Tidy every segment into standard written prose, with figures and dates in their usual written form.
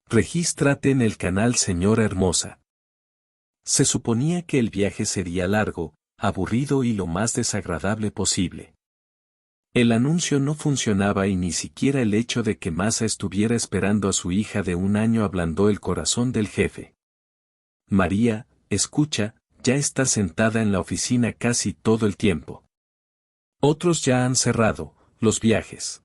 Regístrate en el canal señora hermosa. Se suponía que el viaje sería largo, aburrido y lo más desagradable posible. El anuncio no funcionaba y ni siquiera el hecho de que Masa estuviera esperando a su hija de 1 año ablandó el corazón del jefe. María, escucha, ya está sentada en la oficina casi todo el tiempo. Otros ya han cerrado los viajes.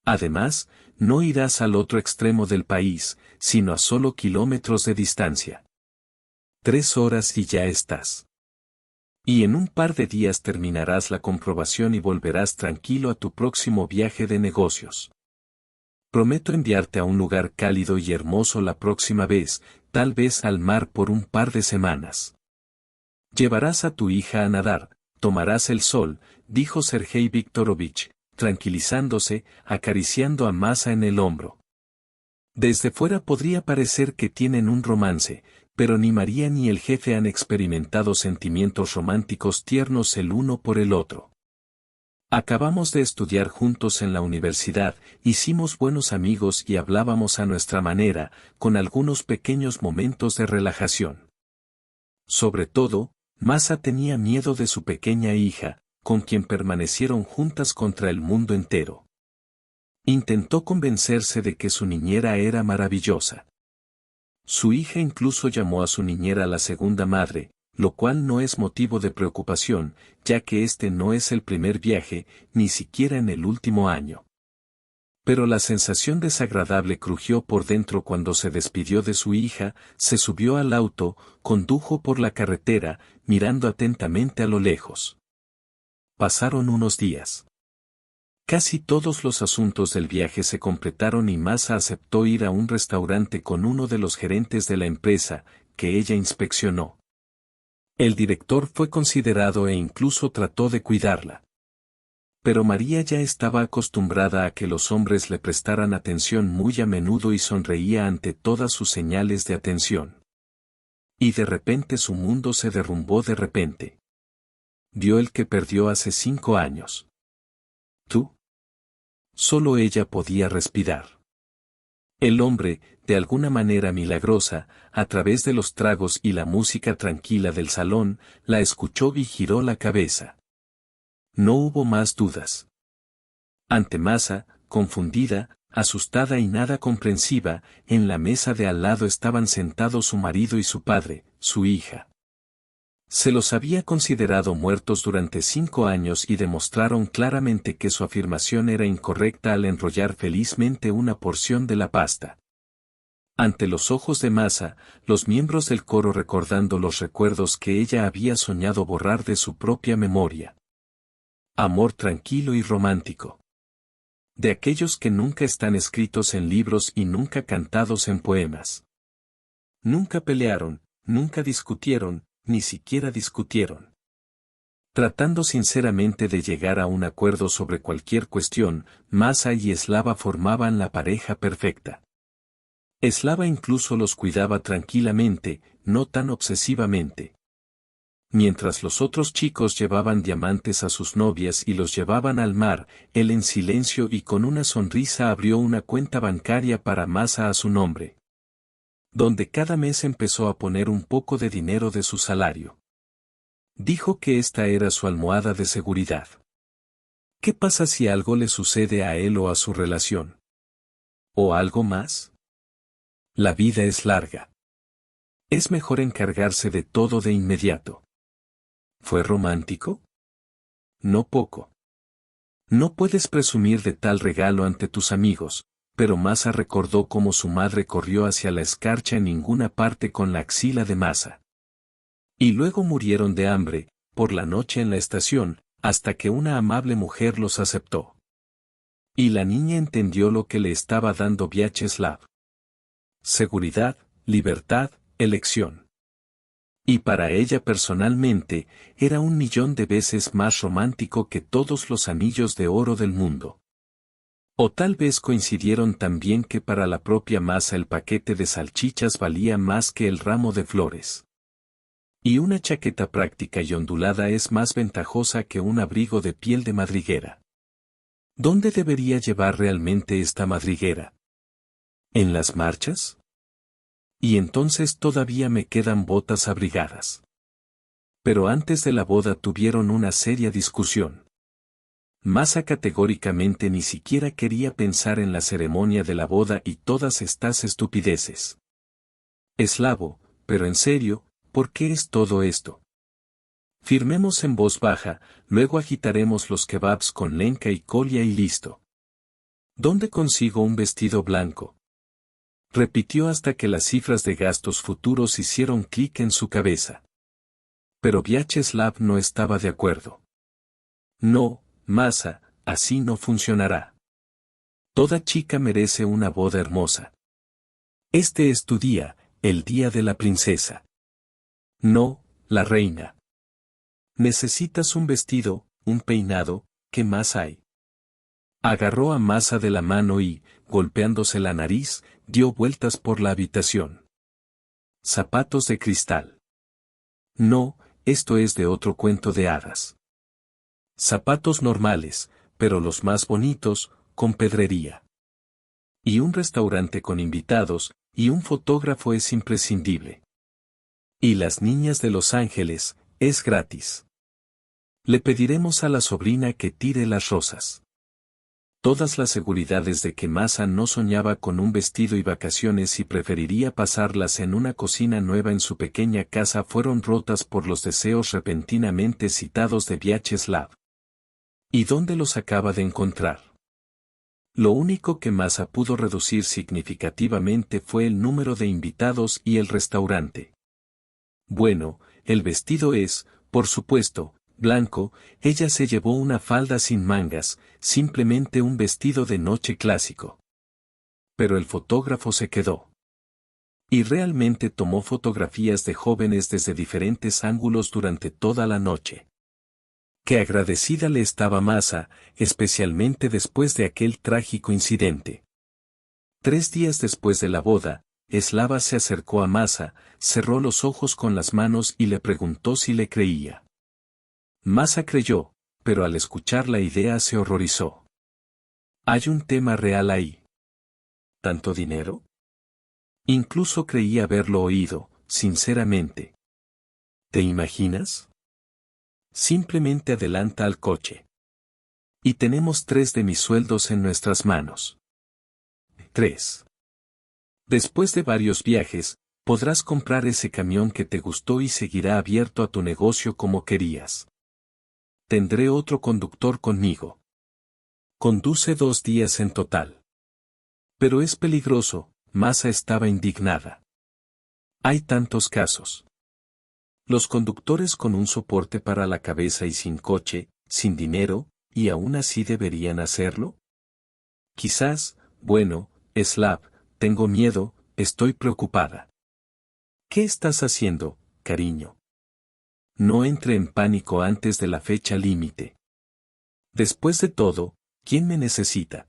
Además, no irás al otro extremo del país, sino a solo kilómetros de distancia. 3 horas y ya estás. Y en un par de días terminarás la comprobación y volverás tranquilo a tu próximo viaje de negocios. Prometo enviarte a un lugar cálido y hermoso la próxima vez, tal vez al mar por un par de semanas. Llevarás a tu hija a nadar, tomarás el sol, dijo Sergei Viktorovich, tranquilizándose, acariciando a Masa en el hombro. Desde fuera podría parecer que tienen un romance, pero ni María ni el jefe han experimentado sentimientos románticos tiernos el uno por el otro. Acabamos de estudiar juntos en la universidad, hicimos buenos amigos y hablábamos a nuestra manera, con algunos pequeños momentos de relajación. Sobre todo, Masa tenía miedo de su pequeña hija, con quien permanecieron juntas contra el mundo entero. Intentó convencerse de que su niñera era maravillosa. Su hija incluso llamó a su niñera la segunda madre, lo cual no es motivo de preocupación, ya que este no es el primer viaje, ni siquiera en el último año. Pero la sensación desagradable crujió por dentro cuando se despidió de su hija, se subió al auto, condujo por la carretera, mirando atentamente a lo lejos. Pasaron unos días. Casi todos los asuntos del viaje se completaron y Masa aceptó ir a un restaurante con uno de los gerentes de la empresa, que ella inspeccionó. El director fue considerado e incluso trató de cuidarla. Pero María ya estaba acostumbrada a que los hombres le prestaran atención muy a menudo y sonreía ante todas sus señales de atención. Y de repente su mundo se derrumbó de repente. Vio el que perdió hace 5 años. ¿Tú? Solo ella podía respirar. El hombre, de alguna manera milagrosa, a través de los tragos y la música tranquila del salón, la escuchó y giró la cabeza. No hubo más dudas. Ante Masa, confundida, asustada y nada comprensiva, en la mesa de al lado estaban sentados su marido y su padre, su hija. Se los había considerado muertos durante 5 años y demostraron claramente que su afirmación era incorrecta al enrollar felizmente una porción de la pasta. Ante los ojos de Masa, los miembros del coro recordando los recuerdos que ella había soñado borrar de su propia memoria. Amor tranquilo y romántico. De aquellos que nunca están escritos en libros y nunca cantados en poemas. Nunca pelearon, nunca discutieron, ni siquiera discutieron. Tratando sinceramente de llegar a un acuerdo sobre cualquier cuestión, Masa y Slava formaban la pareja perfecta. Slava incluso los cuidaba tranquilamente, no tan obsesivamente. Mientras los otros chicos llevaban diamantes a sus novias y los llevaban al mar, él en silencio y con una sonrisa abrió una cuenta bancaria para Masa a su nombre, donde cada mes empezó a poner un poco de dinero de su salario. Dijo que esta era su almohada de seguridad. ¿Qué pasa si algo le sucede a él o a su relación? ¿O algo más? La vida es larga. Es mejor encargarse de todo de inmediato. ¿Fue romántico? No poco. No puedes presumir de tal regalo ante tus amigos, pero Masa recordó cómo su madre corrió hacia la escarcha en ninguna parte con la axila de Masa. Y luego murieron de hambre, por la noche en la estación, hasta que una amable mujer los aceptó. Y la niña entendió lo que le estaba dando Vyacheslav. Seguridad, libertad, elección. Y para ella personalmente, era 1.000.000 de veces más romántico que todos los anillos de oro del mundo. O tal vez coincidieron también que para la propia Masa el paquete de salchichas valía más que el ramo de flores. Y una chaqueta práctica y ondulada es más ventajosa que un abrigo de piel de madriguera. ¿Dónde debería llevar realmente esta madriguera? ¿En las marchas? Y entonces todavía me quedan botas abrigadas. Pero antes de la boda tuvieron una seria discusión. Masa categóricamente ni siquiera quería pensar en la ceremonia de la boda y todas estas estupideces. Eslavo, pero en serio, ¿por qué es todo esto? Firmemos en voz baja, luego agitaremos los kebabs con Lenka y Kolia y listo. ¿Dónde consigo un vestido blanco? Repitió hasta que las cifras de gastos futuros hicieron clic en su cabeza. Pero Vyacheslav no estaba de acuerdo. No, Masa, así no funcionará. Toda chica merece una boda hermosa. Este es tu día, el día de la princesa. No, la reina. Necesitas un vestido, un peinado, ¿qué más hay? Agarró a Masa de la mano y, golpeándose la nariz, dio vueltas por la habitación. Zapatos de cristal. No, esto es de otro cuento de hadas. Zapatos normales, pero los más bonitos, con pedrería. Y un restaurante con invitados, y un fotógrafo es imprescindible. Y las niñas de Los Ángeles, es gratis. Le pediremos a la sobrina que tire las rosas. Todas las seguridades de que Masa no soñaba con un vestido y vacaciones y preferiría pasarlas en una cocina nueva en su pequeña casa fueron rotas por los deseos repentinamente citados de Vyacheslav. ¿Y dónde los acaba de encontrar? Lo único que Masa pudo reducir significativamente fue el número de invitados y el restaurante. Bueno, el vestido es, por supuesto, blanco, ella se llevó una falda sin mangas, simplemente un vestido de noche clásico. Pero el fotógrafo se quedó. Y realmente tomó fotografías de jóvenes desde diferentes ángulos durante toda la noche. Qué agradecida le estaba Masa, especialmente después de aquel trágico incidente. 3 días después de la boda, Eslava se acercó a Masa, cerró los ojos con las manos y le preguntó si le creía. Masa creyó, pero al escuchar la idea se horrorizó. Hay un tema real ahí. ¿Tanto dinero? Incluso creí haberlo oído, sinceramente. ¿Te imaginas? Simplemente adelanta al coche. Y tenemos 3 de mis sueldos en nuestras manos. 3. Después de varios viajes, podrás comprar ese camión que te gustó y seguirá abierto a tu negocio como querías. Tendré otro conductor conmigo. Conduce 2 días en total. Pero es peligroso, Masa estaba indignada. Hay tantos casos. Los conductores con un soporte para la cabeza y sin coche, sin dinero, ¿y aún así deberían hacerlo? Quizás, bueno, Slav, tengo miedo, estoy preocupada. ¿Qué estás haciendo, cariño? No entre en pánico antes de la fecha límite. Después de todo, ¿quién me necesita?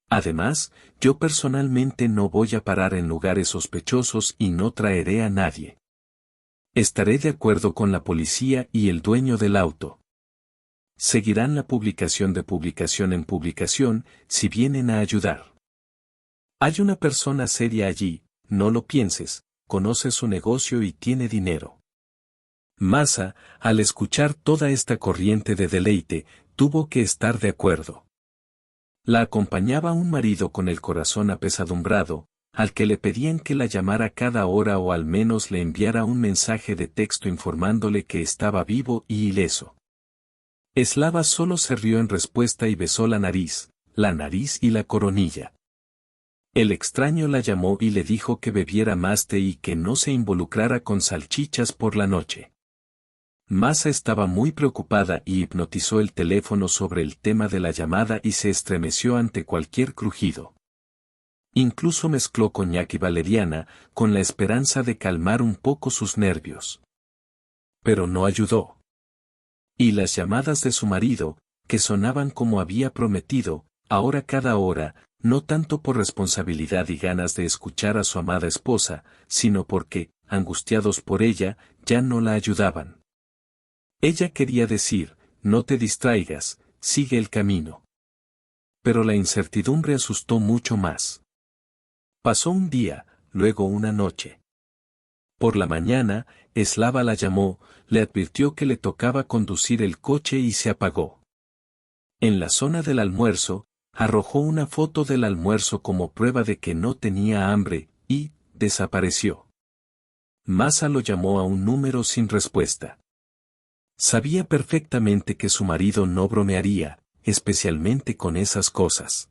Además, yo personalmente no voy a parar en lugares sospechosos y no traeré a nadie. Estaré de acuerdo con la policía y el dueño del auto. Seguirán la publicación de publicación en publicación, si vienen a ayudar. Hay una persona seria allí, no lo pienses, conoce su negocio y tiene dinero. Masa, al escuchar toda esta corriente de deleite, tuvo que estar de acuerdo. La acompañaba un marido con el corazón apesadumbrado, al que le pedían que la llamara cada hora o al menos le enviara un mensaje de texto informándole que estaba vivo y ileso. Eslava solo se rió en respuesta y besó la nariz y la coronilla. El extraño la llamó y le dijo que bebiera más té y que no se involucrara con salchichas por la noche. Masa estaba muy preocupada y hipnotizó el teléfono sobre el tema de la llamada y se estremeció ante cualquier crujido. Incluso mezcló coñac y valeriana, con la esperanza de calmar un poco sus nervios. Pero no ayudó. Y las llamadas de su marido, que sonaban como había prometido, ahora cada hora, no tanto por responsabilidad y ganas de escuchar a su amada esposa, sino porque, angustiados por ella, ya no la ayudaban. Ella quería decir, no te distraigas, sigue el camino. Pero la incertidumbre asustó mucho más. Pasó un día, luego una noche. Por la mañana, Slava la llamó, le advirtió que le tocaba conducir el coche y se apagó. En la zona del almuerzo, arrojó una foto del almuerzo como prueba de que no tenía hambre, y desapareció. Masa lo llamó a un número sin respuesta. Sabía perfectamente que su marido no bromearía, especialmente con esas cosas.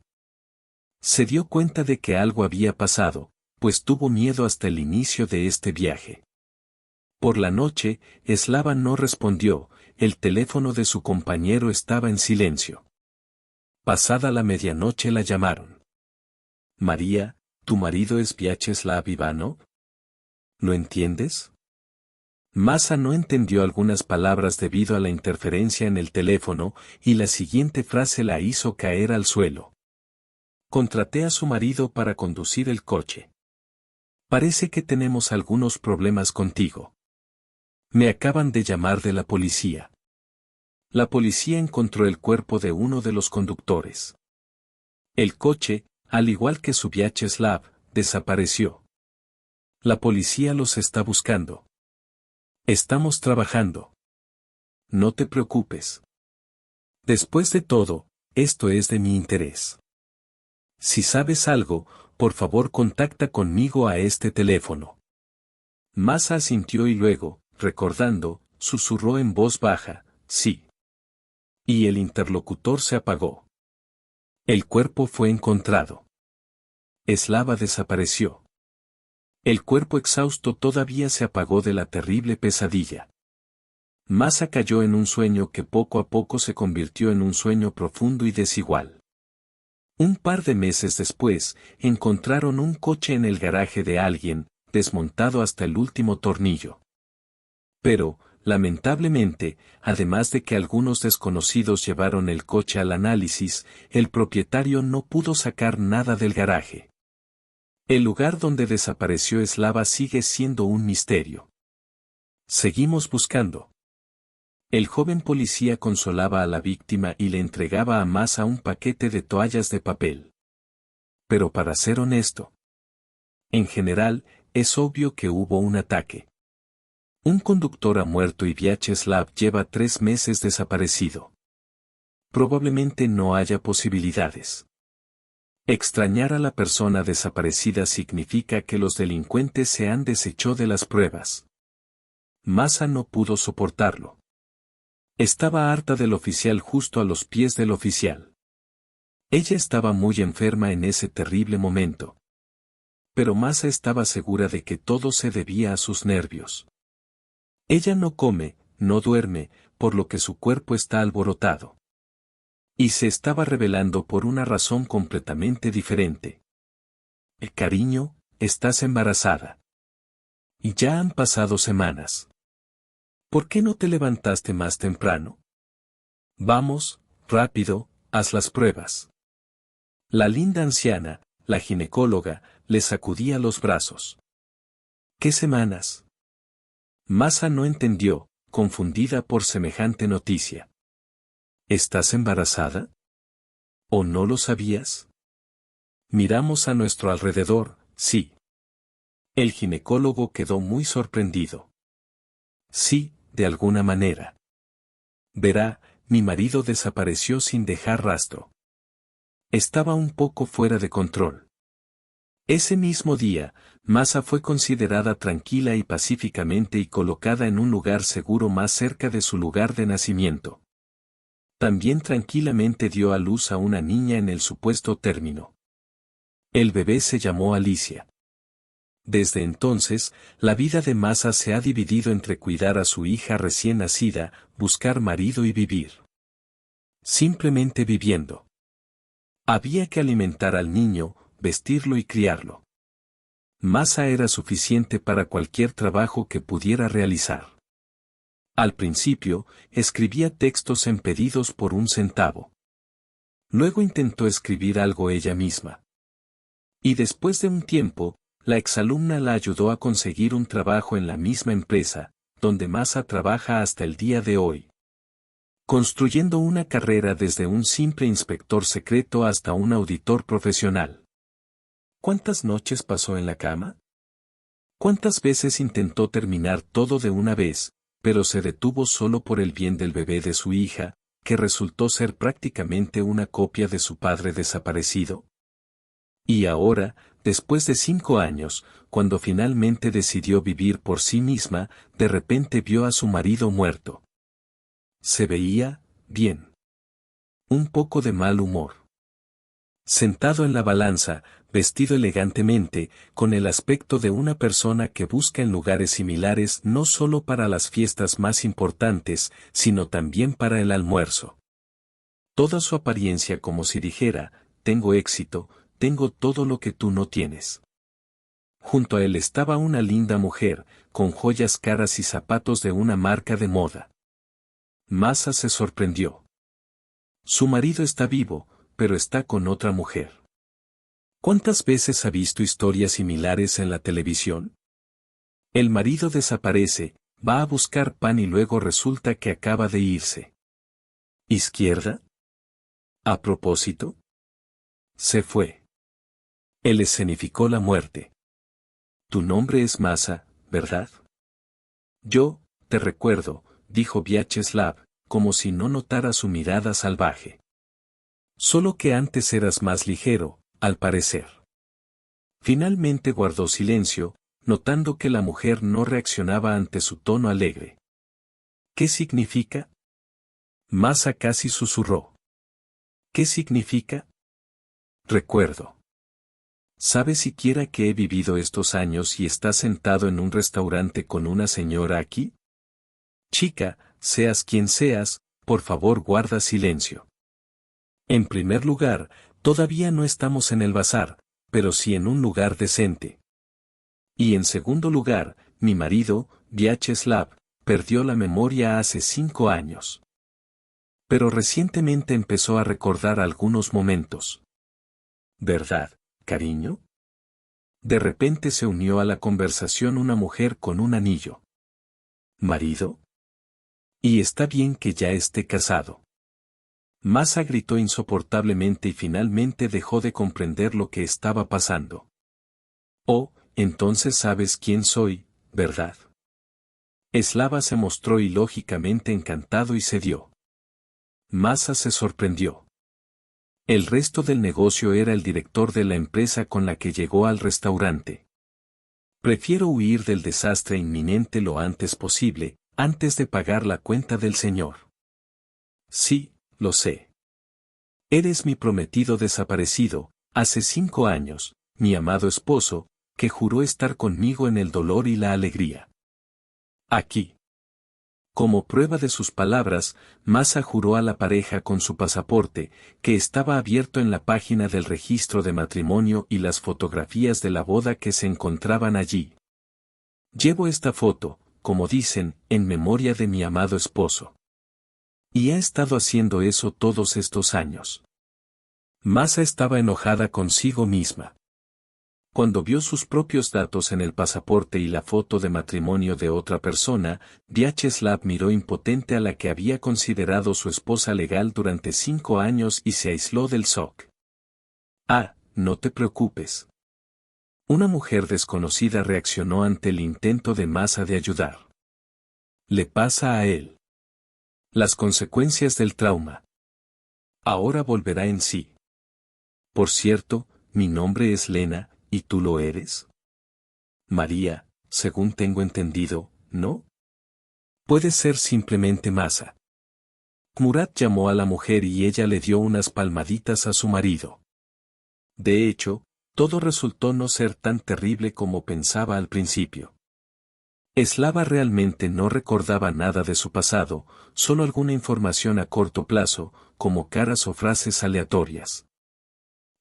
Se dio cuenta de que algo había pasado, pues tuvo miedo hasta el inicio de este viaje. Por la noche, Slava no respondió, el teléfono de su compañero estaba en silencio. Pasada la medianoche la llamaron. María, ¿tu marido es Vyacheslav Ivanov? ¿No entiendes? Masa no entendió algunas palabras debido a la interferencia en el teléfono, y la siguiente frase la hizo caer al suelo. Contraté a su marido para conducir el coche. Parece que tenemos algunos problemas contigo. Me acaban de llamar de la policía. La policía encontró el cuerpo de uno de los conductores. El coche, al igual que su Vyacheslav, desapareció. La policía los está buscando. Estamos trabajando. No te preocupes. Después de todo, esto es de mi interés. Si sabes algo, por favor contacta conmigo a este teléfono. Masa asintió y luego, recordando, susurró en voz baja, sí. Y el interlocutor se apagó. El cuerpo fue encontrado. Slava desapareció. El cuerpo exhausto todavía se apagó de la terrible pesadilla. Masa cayó en un sueño que poco a poco se convirtió en un sueño profundo y desigual. Un par de meses después, encontraron un coche en el garaje de alguien, desmontado hasta el último tornillo. Pero, lamentablemente, además de que algunos desconocidos llevaron el coche al análisis, el propietario no pudo sacar nada del garaje. El lugar donde desapareció Slava sigue siendo un misterio. Seguimos buscando. El joven policía consolaba a la víctima y le entregaba a Masa un paquete de toallas de papel. Pero para ser honesto, en general, es obvio que hubo un ataque. Un conductor ha muerto y Vyacheslav lleva 3 meses desaparecido. Probablemente no haya posibilidades. Extrañar a la persona desaparecida significa que los delincuentes se han deshecho de las pruebas. Masa no pudo soportarlo. Estaba harta del oficial justo a los pies del oficial. Ella estaba muy enferma en ese terrible momento. Pero Masa estaba segura de que todo se debía a sus nervios. Ella no come, no duerme, por lo que su cuerpo está alborotado. Y se estaba rebelando por una razón completamente diferente. Cariño, estás embarazada. Y ya han pasado semanas. ¿Por qué no te levantaste más temprano? Vamos, rápido, haz las pruebas. La linda anciana, la ginecóloga, le sacudía los brazos. ¿Qué semanas? Masa no entendió, confundida por semejante noticia. ¿Estás embarazada? ¿O no lo sabías? Miramos a nuestro alrededor, sí. El ginecólogo quedó muy sorprendido. Sí, de alguna manera. Verá, mi marido desapareció sin dejar rastro. Estaba un poco fuera de control. Ese mismo día, Masa fue considerada tranquila y pacíficamente y colocada en un lugar seguro más cerca de su lugar de nacimiento. También tranquilamente dio a luz a una niña en el supuesto término. El bebé se llamó Alicia. Desde entonces, la vida de Masa se ha dividido entre cuidar a su hija recién nacida, buscar marido y vivir. Simplemente viviendo. Había que alimentar al niño, vestirlo y criarlo. Masa era suficiente para cualquier trabajo que pudiera realizar. Al principio, escribía textos en pedidos por 1 centavo. Luego intentó escribir algo ella misma. Y después de un tiempo, la exalumna la ayudó a conseguir un trabajo en la misma empresa, donde Masa trabaja hasta el día de hoy. Construyendo una carrera desde un simple inspector secreto hasta un auditor profesional. ¿Cuántas noches pasó en la cama? ¿Cuántas veces intentó terminar todo de una vez, pero se detuvo solo por el bien del bebé de su hija, que resultó ser prácticamente una copia de su padre desaparecido? Y ahora, después de 5 años, cuando finalmente decidió vivir por sí misma, de repente vio a su marido muerto. Se veía bien. Un poco de mal humor. Sentado en la balanza, vestido elegantemente, con el aspecto de una persona que busca en lugares similares no solo para las fiestas más importantes, sino también para el almuerzo. Toda su apariencia como si dijera, tengo éxito, tengo todo lo que tú no tienes. Junto a él estaba una linda mujer, con joyas caras y zapatos de una marca de moda. Masa se sorprendió. Su marido está vivo, pero está con otra mujer. ¿Cuántas veces ha visto historias similares en la televisión? El marido desaparece, va a buscar pan y luego resulta que acaba de irse. ¿Izquierda? ¿A propósito? Se fue. Él escenificó la muerte. Tu nombre es Masa, ¿verdad? Yo, te recuerdo, dijo Vyacheslav, como si no notara su mirada salvaje. Solo que antes eras más ligero, al parecer. Finalmente guardó silencio, notando que la mujer no reaccionaba ante su tono alegre. ¿Qué significa? Masa casi susurró. ¿Qué significa? Recuerdo. ¿Sabes siquiera que he vivido estos años y estás sentado en un restaurante con una señora aquí? Chica, seas quien seas, por favor guarda silencio. En primer lugar, todavía no estamos en el bazar, pero sí en un lugar decente. Y en segundo lugar, mi marido, Vyacheslav, perdió la memoria hace 5 años. Pero recientemente empezó a recordar algunos momentos. ¿Verdad, cariño? De repente se unió a la conversación una mujer con un anillo. ¿Marido? Y está bien que ya esté casado. Masa gritó insoportablemente y finalmente dejó de comprender lo que estaba pasando. Oh, entonces sabes quién soy, ¿verdad? Slava se mostró ilógicamente encantado y cedió. Masa se sorprendió. El resto del negocio era el director de la empresa con la que llegó al restaurante. Prefiero huir del desastre inminente lo antes posible, antes de pagar la cuenta del señor. Sí, lo sé. Eres mi prometido desaparecido, hace 5 años, mi amado esposo, que juró estar conmigo en el dolor y la alegría. Aquí. Como prueba de sus palabras, Masa juró a la pareja con su pasaporte, que estaba abierto en la página del registro de matrimonio y las fotografías de la boda que se encontraban allí. Llevo esta foto, como dicen, en memoria de mi amado esposo. Y ha estado haciendo eso todos estos años. Masa estaba enojada consigo misma. Cuando vio sus propios datos en el pasaporte y la foto de matrimonio de otra persona, Vyacheslav miró impotente a la que había considerado su esposa legal durante 5 años y se aisló del shock. Ah, no te preocupes. Una mujer desconocida reaccionó ante el intento de Masa de ayudar. Le pasa a él. Las consecuencias del trauma. Ahora volverá en sí. Por cierto, mi nombre es Lena, ¿y tú lo eres? María, según tengo entendido, ¿no? Puede ser simplemente Masa. Murat llamó a la mujer y ella le dio unas palmaditas a su marido. De hecho, todo resultó no ser tan terrible como pensaba al principio. Slava realmente no recordaba nada de su pasado, solo alguna información a corto plazo, como caras o frases aleatorias.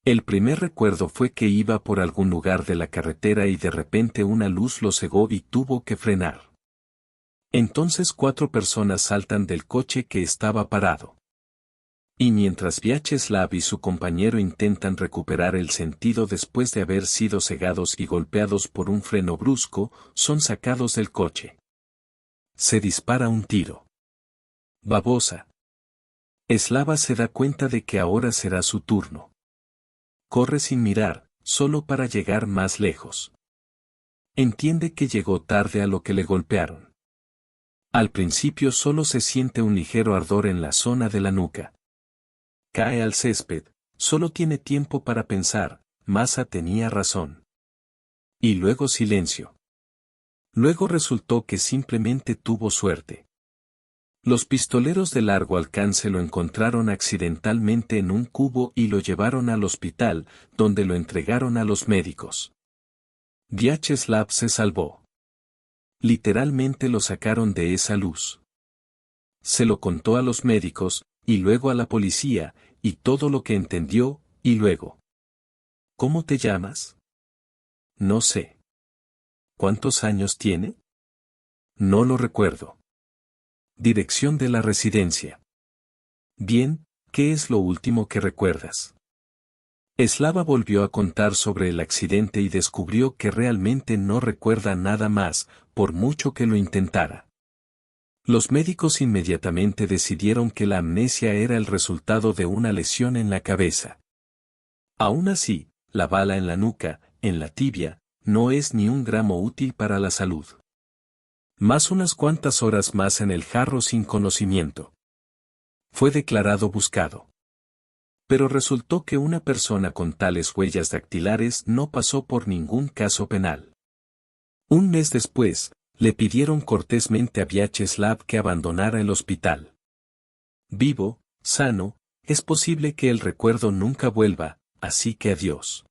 El primer recuerdo fue que iba por algún lugar de la carretera y de repente una luz lo cegó y tuvo que frenar. Entonces 4 personas saltan del coche que estaba parado. Y mientras Vyacheslav y su compañero intentan recuperar el sentido después de haber sido cegados y golpeados por un freno brusco, son sacados del coche. Se dispara un tiro. Babosa. Slava se da cuenta de que ahora será su turno. Corre sin mirar, solo para llegar más lejos. Entiende que llegó tarde a lo que le golpearon. Al principio solo se siente un ligero ardor en la zona de la nuca. Cae al césped, solo tiene tiempo para pensar, Masa tenía razón. Y luego silencio. Luego resultó que simplemente tuvo suerte. Los pistoleros de largo alcance lo encontraron accidentalmente en un cubo y lo llevaron al hospital, donde lo entregaron a los médicos. Vyacheslav se salvó. Literalmente lo sacaron de esa luz. Se lo contó a los médicos, y luego a la policía, y todo lo que entendió, y luego. ¿Cómo te llamas? No sé. ¿Cuántos años tiene? No lo recuerdo. Dirección de la residencia. Bien, ¿qué es lo último que recuerdas? Slava volvió a contar sobre el accidente y descubrió que realmente no recuerda nada más, por mucho que lo intentara. Los médicos inmediatamente decidieron que la amnesia era el resultado de una lesión en la cabeza. Aún así, la bala en la nuca, en la tibia, no es ni un gramo útil para la salud. Más unas cuantas horas más en el jarro sin conocimiento. Fue declarado buscado. Pero resultó que una persona con tales huellas dactilares no pasó por ningún caso penal. Un mes después, le pidieron cortésmente a Vyacheslav que abandonara el hospital. Vivo, sano, es posible que el recuerdo nunca vuelva, así que adiós.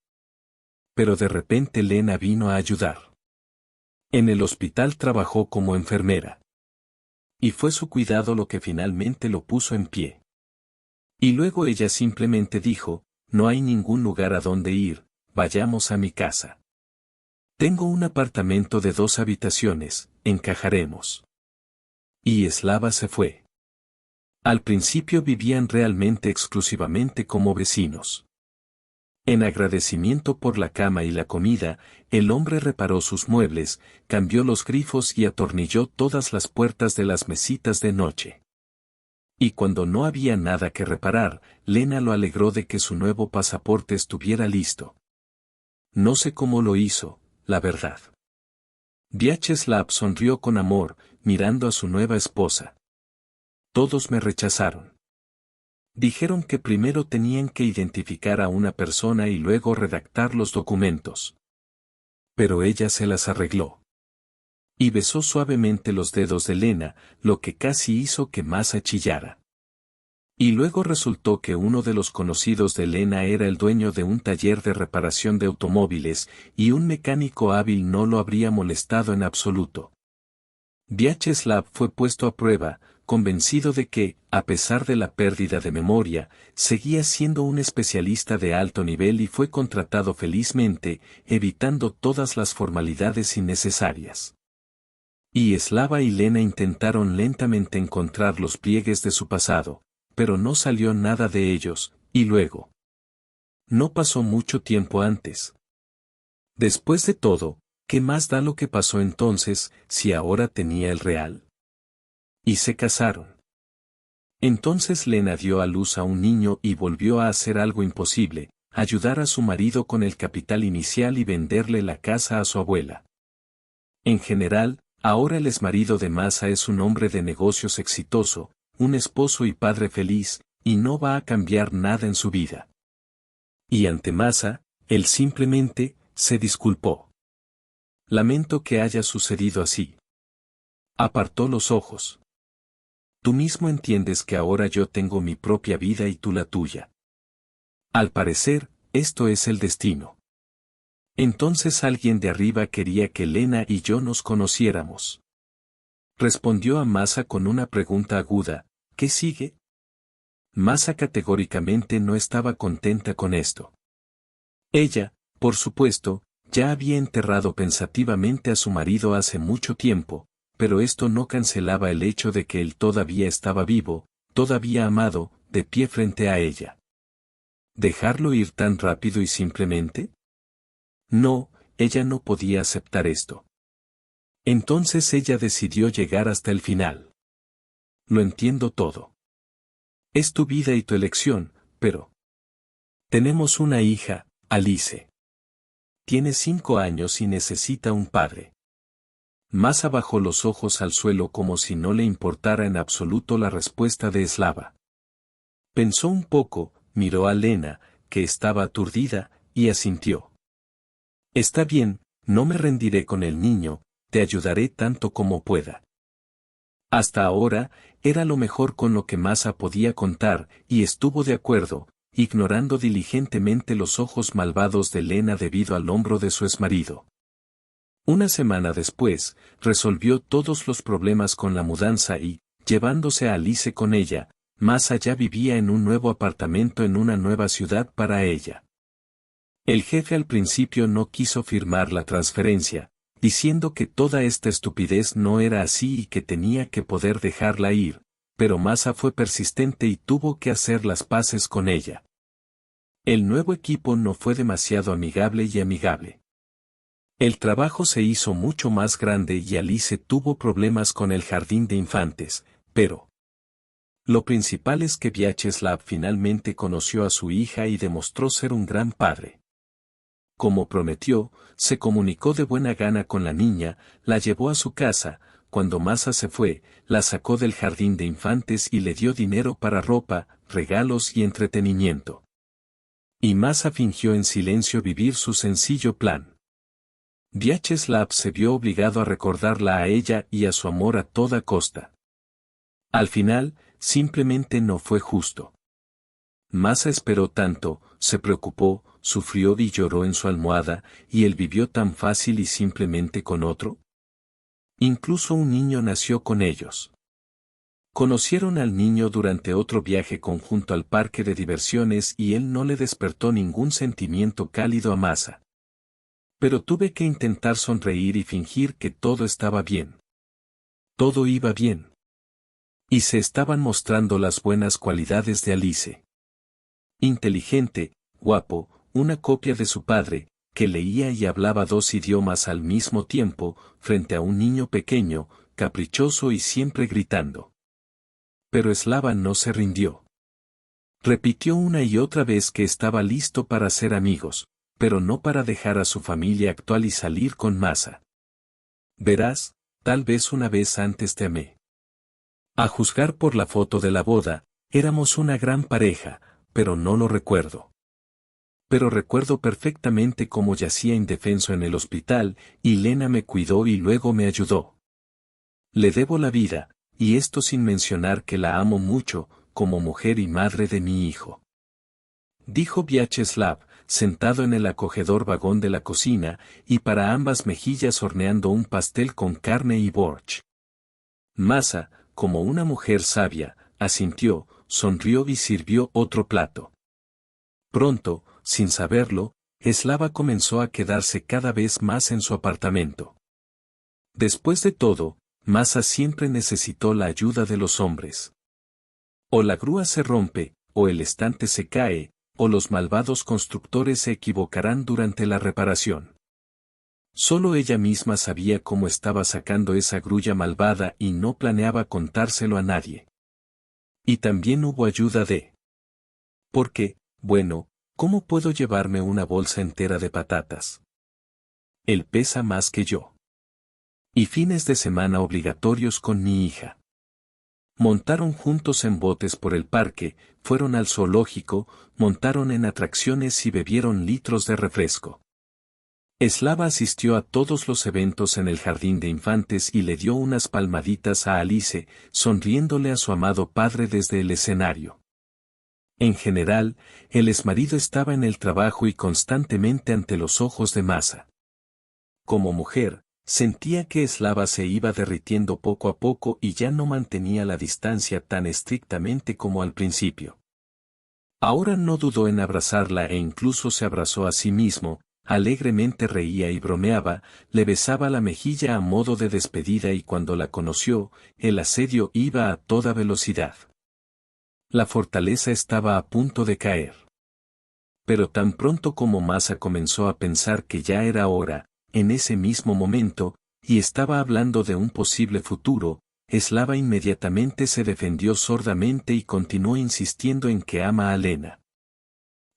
Pero de repente Lena vino a ayudar. En el hospital trabajó como enfermera. Y fue su cuidado lo que finalmente lo puso en pie. Y luego ella simplemente dijo, no hay ningún lugar a donde ir, vayamos a mi casa. Tengo un apartamento de 2 habitaciones, encajaremos. Y Slava se fue. Al principio vivían realmente exclusivamente como vecinos. En agradecimiento por la cama y la comida, el hombre reparó sus muebles, cambió los grifos y atornilló todas las puertas de las mesitas de noche. Y cuando no había nada que reparar, Lena lo alegró de que su nuevo pasaporte estuviera listo. No sé cómo lo hizo, la verdad. Vyacheslav sonrió con amor, mirando a su nueva esposa. Todos me rechazaron. Dijeron que primero tenían que identificar a una persona y luego redactar los documentos. Pero ella se las arregló. Y besó suavemente los dedos de Lena, lo que casi hizo que Masa chillara. Y luego resultó que uno de los conocidos de Lena era el dueño de un taller de reparación de automóviles, y un mecánico hábil no lo habría molestado en absoluto. Vyacheslav fue puesto a prueba, convencido de que, a pesar de la pérdida de memoria, seguía siendo un especialista de alto nivel y fue contratado felizmente, evitando todas las formalidades innecesarias. Y Slava y Lena intentaron lentamente encontrar los pliegues de su pasado, pero no salió nada de ellos, y luego. No pasó mucho tiempo antes. Después de todo, ¿qué más da lo que pasó entonces, si ahora tenía el real? Y se casaron. Entonces Lena dio a luz a un niño y volvió a hacer algo imposible, ayudar a su marido con el capital inicial y venderle la casa a su abuela. En general, ahora el exmarido de Masa es un hombre de negocios exitoso, un esposo y padre feliz, y no va a cambiar nada en su vida. Y ante Masa, él simplemente, se disculpó. Lamento que haya sucedido así. Apartó los ojos. Tú mismo entiendes que ahora yo tengo mi propia vida y tú la tuya. Al parecer, esto es el destino. Entonces alguien de arriba quería que Lena y yo nos conociéramos. Respondió a Masa con una pregunta aguda, ¿qué sigue? Masa categóricamente no estaba contenta con esto. Ella, por supuesto, ya había enterrado pensativamente a su marido hace mucho tiempo, pero esto no cancelaba el hecho de que él todavía estaba vivo, todavía amado, de pie frente a ella. ¿Dejarlo ir tan rápido y simplemente? No, ella no podía aceptar esto. Entonces ella decidió llegar hasta el final. Lo entiendo todo. Es tu vida y tu elección, pero... Tenemos una hija, Alice. tiene 5 años y necesita un padre. Masa bajó los ojos al suelo como si no le importara en absoluto la respuesta de Slava. Pensó un poco, miró a Lena, que estaba aturdida, y asintió. Está bien, no me rendiré con el niño, te ayudaré tanto como pueda. Hasta ahora, era lo mejor con lo que Masa podía contar, y estuvo de acuerdo, ignorando diligentemente los ojos malvados de Lena debido al hombro de su exmarido. Una semana después, resolvió todos los problemas con la mudanza y, llevándose a Alice con ella, Masa ya vivía en un nuevo apartamento en una nueva ciudad para ella. El jefe al principio no quiso firmar la transferencia, diciendo que toda esta estupidez no era así y que tenía que poder dejarla ir, pero Masa fue persistente y tuvo que hacer las paces con ella. El nuevo equipo no fue demasiado amigable. El trabajo se hizo mucho más grande y Alice tuvo problemas con el jardín de infantes, pero lo principal es que Vyacheslav finalmente conoció a su hija y demostró ser un gran padre. Como prometió, se comunicó de buena gana con la niña, la llevó a su casa, cuando Masa se fue, la sacó del jardín de infantes y le dio dinero para ropa, regalos y entretenimiento. Y Masa fingió en silencio vivir su sencillo plan. Vyacheslav se vio obligado a recordarla a ella y a su amor a toda costa. Al final, simplemente no fue justo. Masa esperó tanto, se preocupó, sufrió y lloró en su almohada, y él vivió tan fácil y simplemente con otro. Incluso un niño nació con ellos. Conocieron al niño durante otro viaje conjunto al parque de diversiones y él no le despertó ningún sentimiento cálido a Masa. Pero tuve que intentar sonreír y fingir que todo estaba bien. Todo iba bien. Y se estaban mostrando las buenas cualidades de Alice. Inteligente, guapo, una copia de su padre, que leía y hablaba 2 idiomas al mismo tiempo, frente a un niño pequeño, caprichoso y siempre gritando. Pero Slava no se rindió. Repitió una y otra vez que estaba listo para ser amigos, pero no para dejar a su familia actual y salir con Masa. Verás, tal vez una vez antes te amé. A juzgar por la foto de la boda, éramos una gran pareja, pero no lo recuerdo. Pero recuerdo perfectamente cómo yacía indefenso en el hospital, y Lena me cuidó y luego me ayudó. Le debo la vida, y esto sin mencionar que la amo mucho, como mujer y madre de mi hijo. Dijo Vyacheslav, sentado en el acogedor vagón de la cocina, y para ambas mejillas horneando un pastel con carne y borsch. Masa, como una mujer sabia, asintió, sonrió y sirvió otro plato. Pronto, sin saberlo, Slava comenzó a quedarse cada vez más en su apartamento. Después de todo, Masa siempre necesitó la ayuda de los hombres. O la grúa se rompe, o el estante se cae, o los malvados constructores se equivocarán durante la reparación. Solo ella misma sabía cómo estaba sacando esa grulla malvada y no planeaba contárselo a nadie. Y también hubo ayuda de... Porque, bueno, ¿cómo puedo llevarme una bolsa entera de patatas? Él pesa más que yo. Y fines de semana obligatorios con mi hija. Montaron juntos en botes por el parque, fueron al zoológico, montaron en atracciones y bebieron litros de refresco. Slava asistió a todos los eventos en el jardín de infantes y le dio unas palmaditas a Alice, sonriéndole a su amado padre desde el escenario. En general, el exmarido estaba en el trabajo y constantemente ante los ojos de Masa. Como mujer, sentía que Slava se iba derritiendo poco a poco y ya no mantenía la distancia tan estrictamente como al principio. Ahora no dudó en abrazarla e incluso se abrazó a sí mismo, alegremente reía y bromeaba, le besaba la mejilla a modo de despedida y cuando la conoció, el asedio iba a toda velocidad. La fortaleza estaba a punto de caer. Pero tan pronto como Masa comenzó a pensar que ya era hora, en ese mismo momento, y estaba hablando de un posible futuro, Slava inmediatamente se defendió sordamente y continuó insistiendo en que ama a Lena.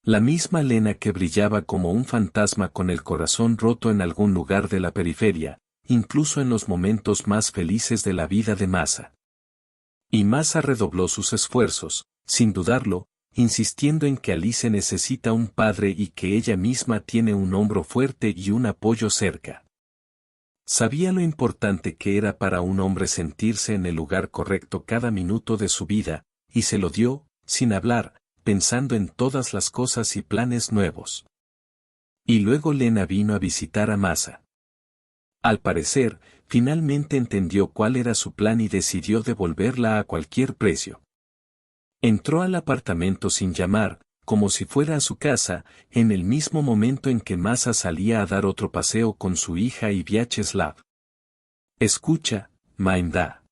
La misma Lena que brillaba como un fantasma con el corazón roto en algún lugar de la periferia, incluso en los momentos más felices de la vida de Masa. Y Masa redobló sus esfuerzos, sin dudarlo, insistiendo en que Alice necesita un padre y que ella misma tiene un hombro fuerte y un apoyo cerca. Sabía lo importante que era para un hombre sentirse en el lugar correcto cada minuto de su vida, y se lo dio, sin hablar, pensando en todas las cosas y planes nuevos. Y luego Lena vino a visitar a Masa. Al parecer, finalmente entendió cuál era su plan y decidió devolverla a cualquier precio. Entró al apartamento sin llamar, como si fuera a su casa, en el mismo momento en que Masa salía a dar otro paseo con su hija y Vyacheslav. Escucha, Maimda.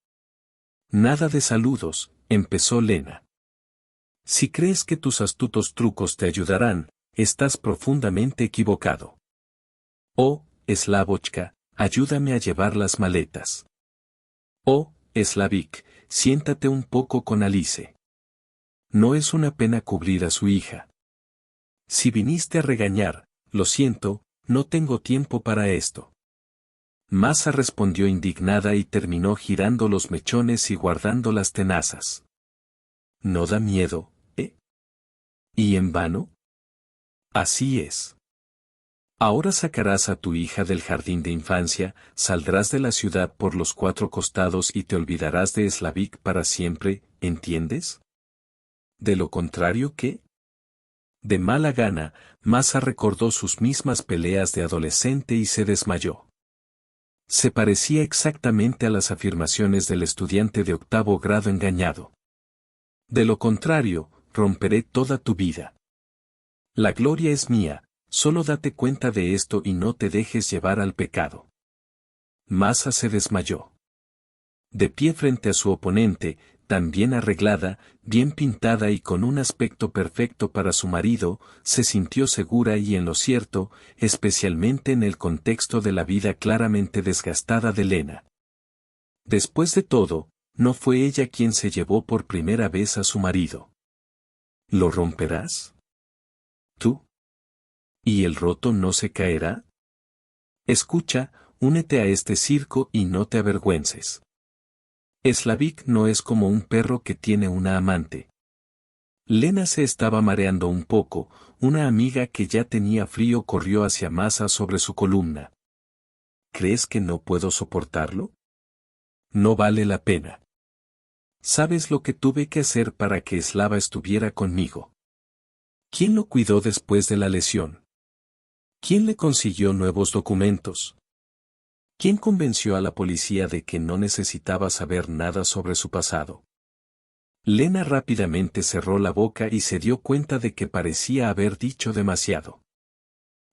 Nada de saludos, empezó Lena. Si crees que tus astutos trucos te ayudarán, estás profundamente equivocado. Oh, Slavochka, ayúdame a llevar las maletas. Oh, Slavik, siéntate un poco con Alice. No es una pena cubrir a su hija. Si viniste a regañar, lo siento, no tengo tiempo para esto. Masa respondió indignada y terminó girando los mechones y guardando las tenazas. ¿No da miedo, eh? ¿Y en vano? Así es. Ahora sacarás a tu hija del jardín de infancia, saldrás de la ciudad por los 4 costados y te olvidarás de Slavik para siempre, ¿entiendes? De lo contrario, ¿qué? De mala gana, Masa recordó sus mismas peleas de adolescente y se desmayó. Se parecía exactamente a las afirmaciones del estudiante de 8º grado engañado. De lo contrario, romperé toda tu vida. La gloria es mía, solo date cuenta de esto y no te dejes llevar al pecado. Masa se desmayó. De pie frente a su oponente, tan bien arreglada, bien pintada y con un aspecto perfecto para su marido, se sintió segura y en lo cierto, especialmente en el contexto de la vida claramente desgastada de Lena. Después de todo, no fue ella quien se llevó por primera vez a su marido. ¿Lo romperás? ¿Tú? ¿Y el roto no se caerá? Escucha, únete a este circo y no te avergüences. Slavik no es como un perro que tiene una amante. Lena se estaba mareando un poco, una amiga que ya tenía frío corrió hacia Masa sobre su columna. ¿Crees que no puedo soportarlo? No vale la pena. ¿Sabes lo que tuve que hacer para que Slava estuviera conmigo? ¿Quién lo cuidó después de la lesión? ¿Quién le consiguió nuevos documentos? ¿Quién convenció a la policía de que no necesitaba saber nada sobre su pasado? Lena rápidamente cerró la boca y se dio cuenta de que parecía haber dicho demasiado.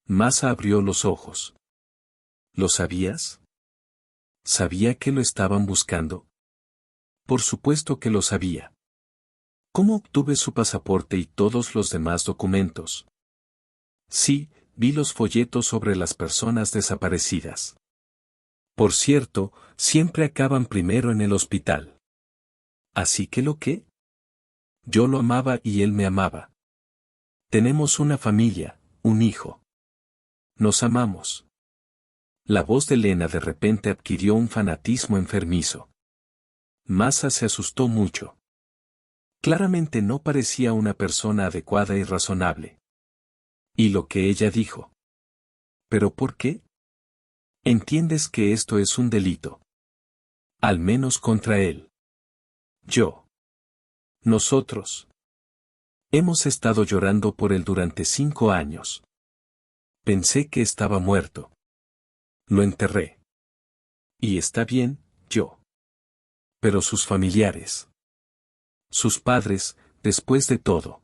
Masa abrió los ojos. ¿Lo sabías? ¿Sabía que lo estaban buscando? Por supuesto que lo sabía. ¿Cómo obtuve su pasaporte y todos los demás documentos? Sí, vi los folletos sobre las personas desaparecidas. Por cierto, siempre acaban primero en el hospital. ¿Así que lo qué? Yo lo amaba y él me amaba. Tenemos una familia, un hijo. Nos amamos. La voz de Lena de repente adquirió un fanatismo enfermizo. Masa se asustó mucho. Claramente no parecía una persona adecuada y razonable. ¿Y lo que ella dijo? ¿Pero por qué? Entiendes que esto es un delito. Al menos contra él. Yo. Nosotros. Hemos estado llorando por él durante 5 años. Pensé que estaba muerto. Lo enterré. Y está bien, yo. Pero sus familiares. Sus padres, después de todo.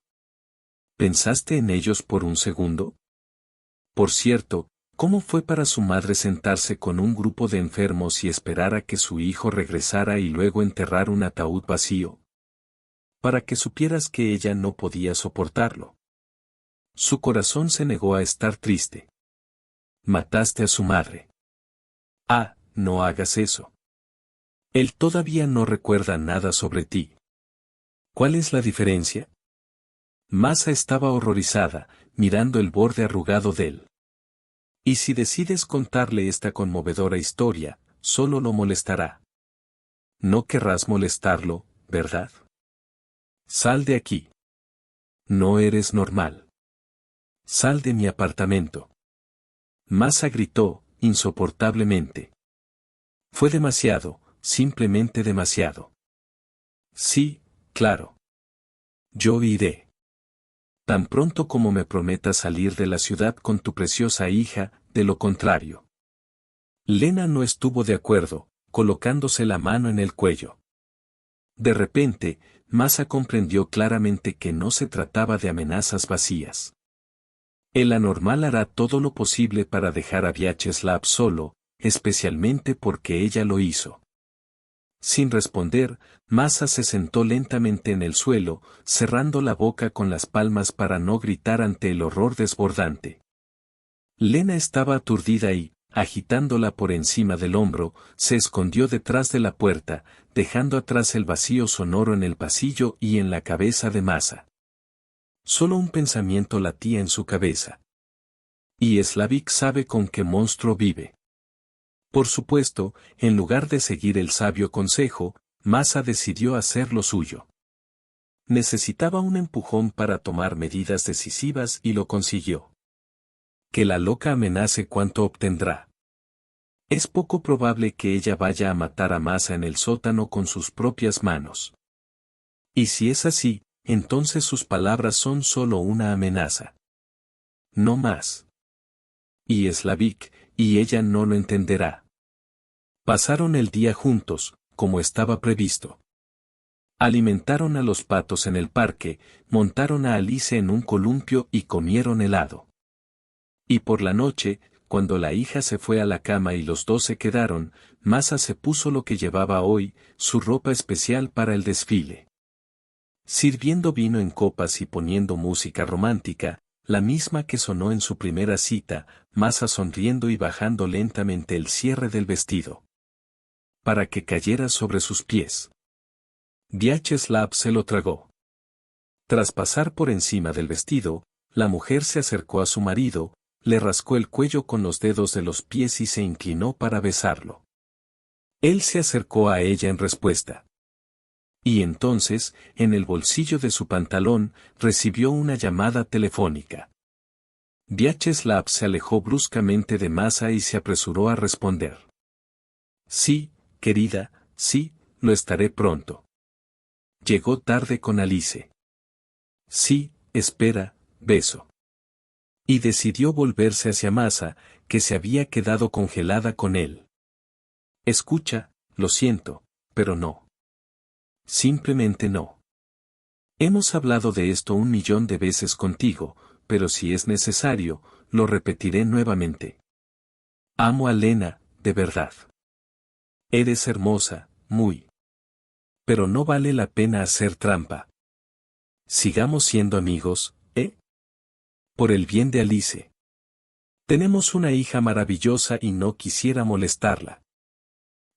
¿Pensaste en ellos por un segundo? Por cierto, ¿cómo fue para su madre sentarse con un grupo de enfermos y esperar a que su hijo regresara y luego enterrar un ataúd vacío? Para que supieras que ella no podía soportarlo. Su corazón se negó a estar triste. Mataste a su madre. Ah, no hagas eso. Él todavía no recuerda nada sobre ti. ¿Cuál es la diferencia? Masa estaba horrorizada, mirando el borde arrugado de él. Y si decides contarle esta conmovedora historia, solo lo molestará. No querrás molestarlo, ¿verdad? Sal de aquí. No eres normal. Sal de mi apartamento. Masa gritó, insoportablemente. Fue demasiado, simplemente demasiado. Sí, claro. Yo iré. Tan pronto como me prometas salir de la ciudad con tu preciosa hija, de lo contrario. Lena no estuvo de acuerdo, colocándose la mano en el cuello. De repente, Masa comprendió claramente que no se trataba de amenazas vacías. El anormal hará todo lo posible para dejar a Vyacheslav solo, especialmente porque ella lo hizo. Sin responder, Masa se sentó lentamente en el suelo, cerrando la boca con las palmas para no gritar ante el horror desbordante. Lena estaba aturdida y, agitándola por encima del hombro, se escondió detrás de la puerta, dejando atrás el vacío sonoro en el pasillo y en la cabeza de Masa. Solo un pensamiento latía en su cabeza. Y Slavik sabe con qué monstruo vive. Por supuesto, en lugar de seguir el sabio consejo, Masa decidió hacer lo suyo. Necesitaba un empujón para tomar medidas decisivas y lo consiguió. Que la loca amenace cuánto obtendrá. Es poco probable que ella vaya a matar a Masa en el sótano con sus propias manos. Y si es así, entonces sus palabras son solo una amenaza. No más. Y Slavik, y ella no lo entenderá. Pasaron el día juntos, como estaba previsto. Alimentaron a los patos en el parque, montaron a Alice en un columpio y comieron helado. Y por la noche, cuando la hija se fue a la cama y los dos se quedaron, Masa se puso lo que llevaba hoy, su ropa especial para el desfile. Sirviendo vino en copas y poniendo música romántica, la misma que sonó en su primera cita, Masa sonriendo y bajando lentamente el cierre del vestido. Para que cayera sobre sus pies. Vyacheslav se lo tragó. Tras pasar por encima del vestido, la mujer se acercó a su marido, le rascó el cuello con los dedos de los pies y se inclinó para besarlo. Él se acercó a ella en respuesta. Y entonces, en el bolsillo de su pantalón, recibió una llamada telefónica. Vyacheslav se alejó bruscamente de Masa y se apresuró a responder. Sí, querida, sí, lo estaré pronto. Llegó tarde con Alice. Sí, espera, beso. Y decidió volverse hacia Masa, que se había quedado congelada con él. Escucha, lo siento, pero no. Simplemente no. Hemos hablado de esto 1.000.000 de veces contigo, pero si es necesario, lo repetiré nuevamente. Amo a Lena, de verdad. Eres hermosa, muy. Pero no vale la pena hacer trampa. Sigamos siendo amigos, ¿eh? Por el bien de Alice. Tenemos una hija maravillosa y no quisiera molestarla.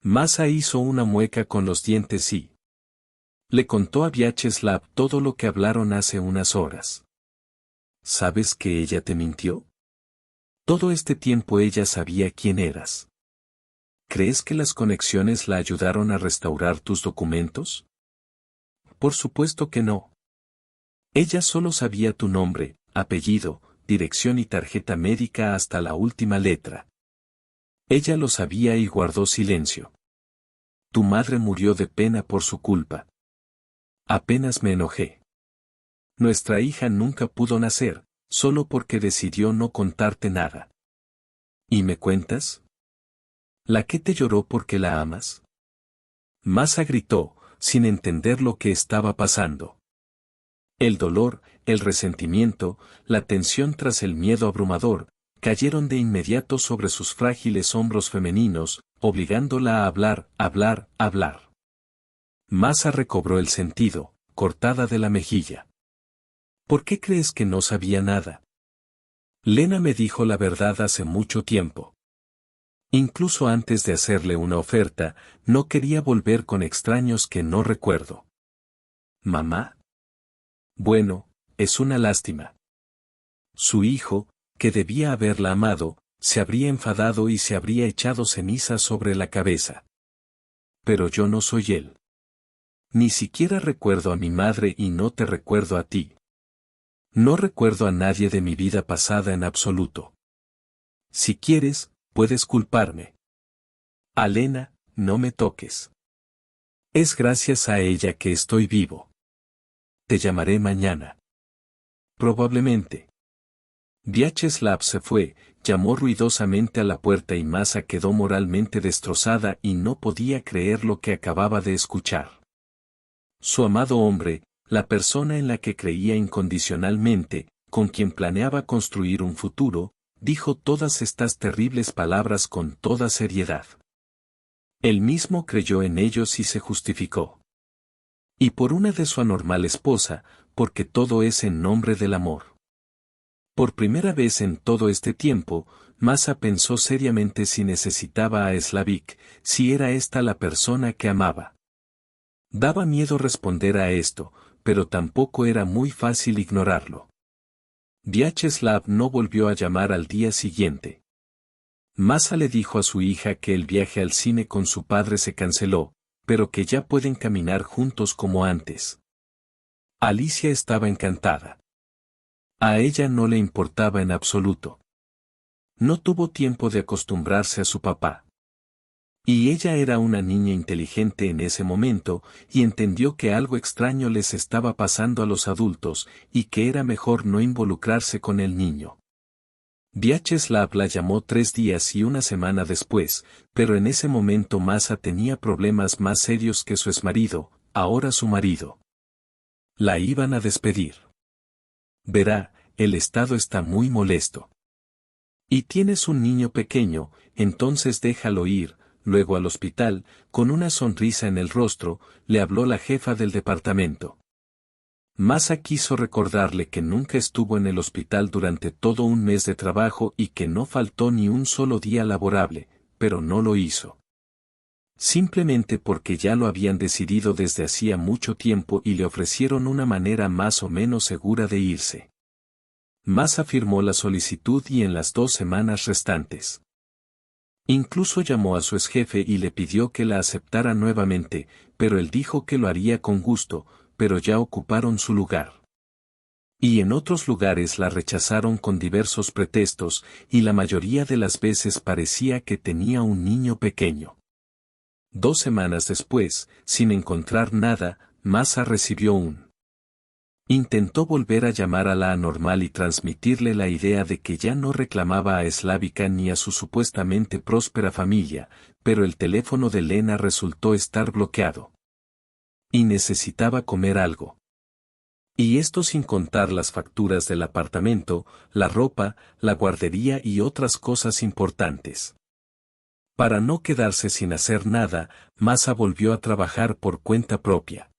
Masa hizo una mueca con los dientes y le contó a Vyacheslav todo lo que hablaron hace unas horas. ¿Sabes que ella te mintió? Todo este tiempo ella sabía quién eras. ¿Crees que las conexiones la ayudaron a restaurar tus documentos? Por supuesto que no. Ella solo sabía tu nombre, apellido, dirección y tarjeta médica hasta la última letra. Ella lo sabía y guardó silencio. Tu madre murió de pena por su culpa. Apenas me enojé. Nuestra hija nunca pudo nacer, solo porque decidió no contarte nada. ¿Y me cuentas? ¿La que te lloró porque la amas? Masa gritó, sin entender lo que estaba pasando. El dolor, el resentimiento, la tensión tras el miedo abrumador, cayeron de inmediato sobre sus frágiles hombros femeninos, obligándola a hablar, hablar, hablar. Masa recobró el sentido, cortada de la mejilla. ¿Por qué crees que no sabía nada? Lena me dijo la verdad hace mucho tiempo. Incluso antes de hacerle una oferta, no quería volver con extraños que no recuerdo. ¿Mamá? Bueno, es una lástima. Su hijo, que debía haberla amado, se habría enfadado y se habría echado cenizas sobre la cabeza. Pero yo no soy él. Ni siquiera recuerdo a mi madre y no te recuerdo a ti. No recuerdo a nadie de mi vida pasada en absoluto. Si quieres, puedes culparme. Alena, no me toques. Es gracias a ella que estoy vivo. Te llamaré mañana. Probablemente. Vyacheslav se fue, llamó ruidosamente a la puerta y Masa quedó moralmente destrozada y no podía creer lo que acababa de escuchar. Su amado hombre, la persona en la que creía incondicionalmente, con quien planeaba construir un futuro, dijo todas estas terribles palabras con toda seriedad. Él mismo creyó en ellos y se justificó. Y por una de su anormal esposa, porque todo es en nombre del amor. Por primera vez en todo este tiempo, Masa pensó seriamente si necesitaba a Slavik, si era esta la persona que amaba. Daba miedo responder a esto, pero tampoco era muy fácil ignorarlo. Vyacheslav no volvió a llamar al día siguiente. Masa le dijo a su hija que el viaje al cine con su padre se canceló, pero que ya pueden caminar juntos como antes. Alicia estaba encantada. A ella no le importaba en absoluto. No tuvo tiempo de acostumbrarse a su papá. Y ella era una niña inteligente en ese momento, y entendió que algo extraño les estaba pasando a los adultos, y que era mejor no involucrarse con el niño. Vyacheslav la llamó 3 días y una semana después, pero en ese momento Masa tenía problemas más serios que su exmarido, ahora su marido. La iban a despedir. Verá, el Estado está muy molesto. Y tienes un niño pequeño, entonces déjalo ir. Luego al hospital, con una sonrisa en el rostro, le habló la jefa del departamento. Masa quiso recordarle que nunca estuvo en el hospital durante todo un mes de trabajo y que no faltó ni un solo día laborable, pero no lo hizo. Simplemente porque ya lo habían decidido desde hacía mucho tiempo y le ofrecieron una manera más o menos segura de irse. Masa firmó la solicitud y en las 2 semanas restantes. Incluso llamó a su exjefe y le pidió que la aceptara nuevamente, pero él dijo que lo haría con gusto, pero ya ocuparon su lugar. Y en otros lugares la rechazaron con diversos pretextos, y la mayoría de las veces parecía que tenía un niño pequeño. 2 semanas después, sin encontrar nada, Masa recibió un. Intentó volver a llamar a la anormal y transmitirle la idea de que ya no reclamaba a Slavica ni a su supuestamente próspera familia, pero el teléfono de Lena resultó estar bloqueado. Y necesitaba comer algo. Y esto sin contar las facturas del apartamento, la ropa, la guardería y otras cosas importantes. Para no quedarse sin hacer nada, Masa volvió a trabajar por cuenta propia.